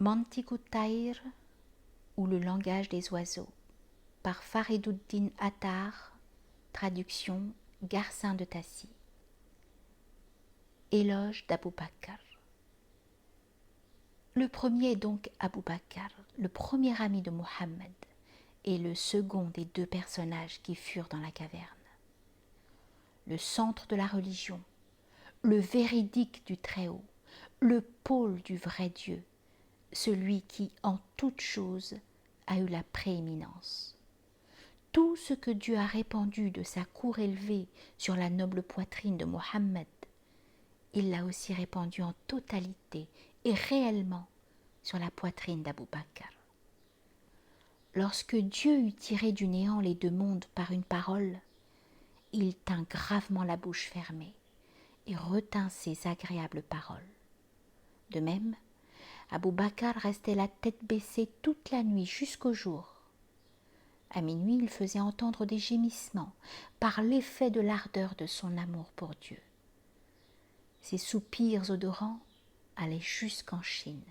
Mantiqut Tayr ou le langage des oiseaux par Fariduddin Attar, traduction Garcin de Tassy. Éloge d'Abou Bakr. Le premier est donc Abou Bakr, le premier ami de Mohammed, et le second des deux personnages qui furent dans la caverne. Le centre de la religion, le véridique du Très-Haut, le pôle du vrai Dieu, celui qui, en toutes choses, a eu la prééminence. Tout ce que Dieu a répandu de sa cour élevée sur la noble poitrine de Mohammed, il l'a aussi répandu en totalité et réellement sur la poitrine d'Abou Bakr. Lorsque Dieu eut tiré du néant les deux mondes par une parole, il tint gravement la bouche fermée et retint ses agréables paroles. De même, Abou Bakr restait la tête baissée toute la nuit jusqu'au jour. À minuit, il faisait entendre des gémissements par l'effet de l'ardeur de son amour pour Dieu. Ses soupirs odorants allaient jusqu'en Chine,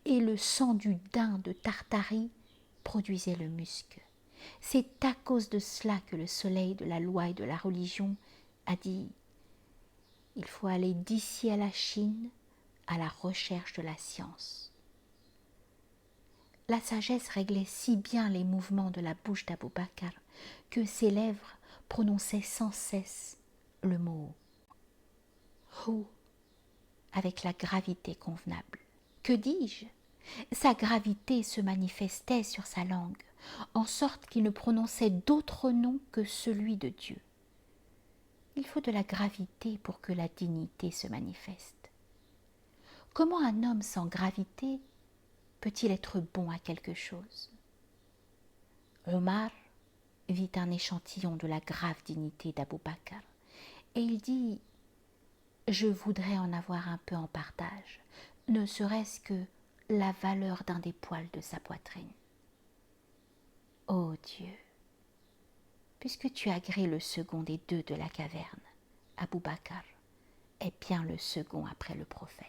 et le sang du daim de Tartarie produisait le musc. C'est à cause de cela que le soleil de la loi et de la religion a dit « Il faut aller d'ici à la Chine à la recherche de la science ». La sagesse réglait si bien les mouvements de la bouche d'Abou Bakr que ses lèvres prononçaient sans cesse le mot « Hu » avec la gravité convenable. Que dis-je ? Sa gravité se manifestait sur sa langue, en sorte qu'il ne prononçait d'autre nom que celui de Dieu. Il faut de la gravité pour que la dignité se manifeste. Comment un homme sans gravité peut-il être bon à quelque chose ? Omar vit un échantillon de la grave dignité d'Abou Bakr, et il dit « Je voudrais en avoir un peu en partage, ne serait-ce que la valeur d'un des poils de sa poitrine. » Ô Dieu, puisque tu agrées le second des deux de la caverne, Abou Bakr est bien le second après le prophète.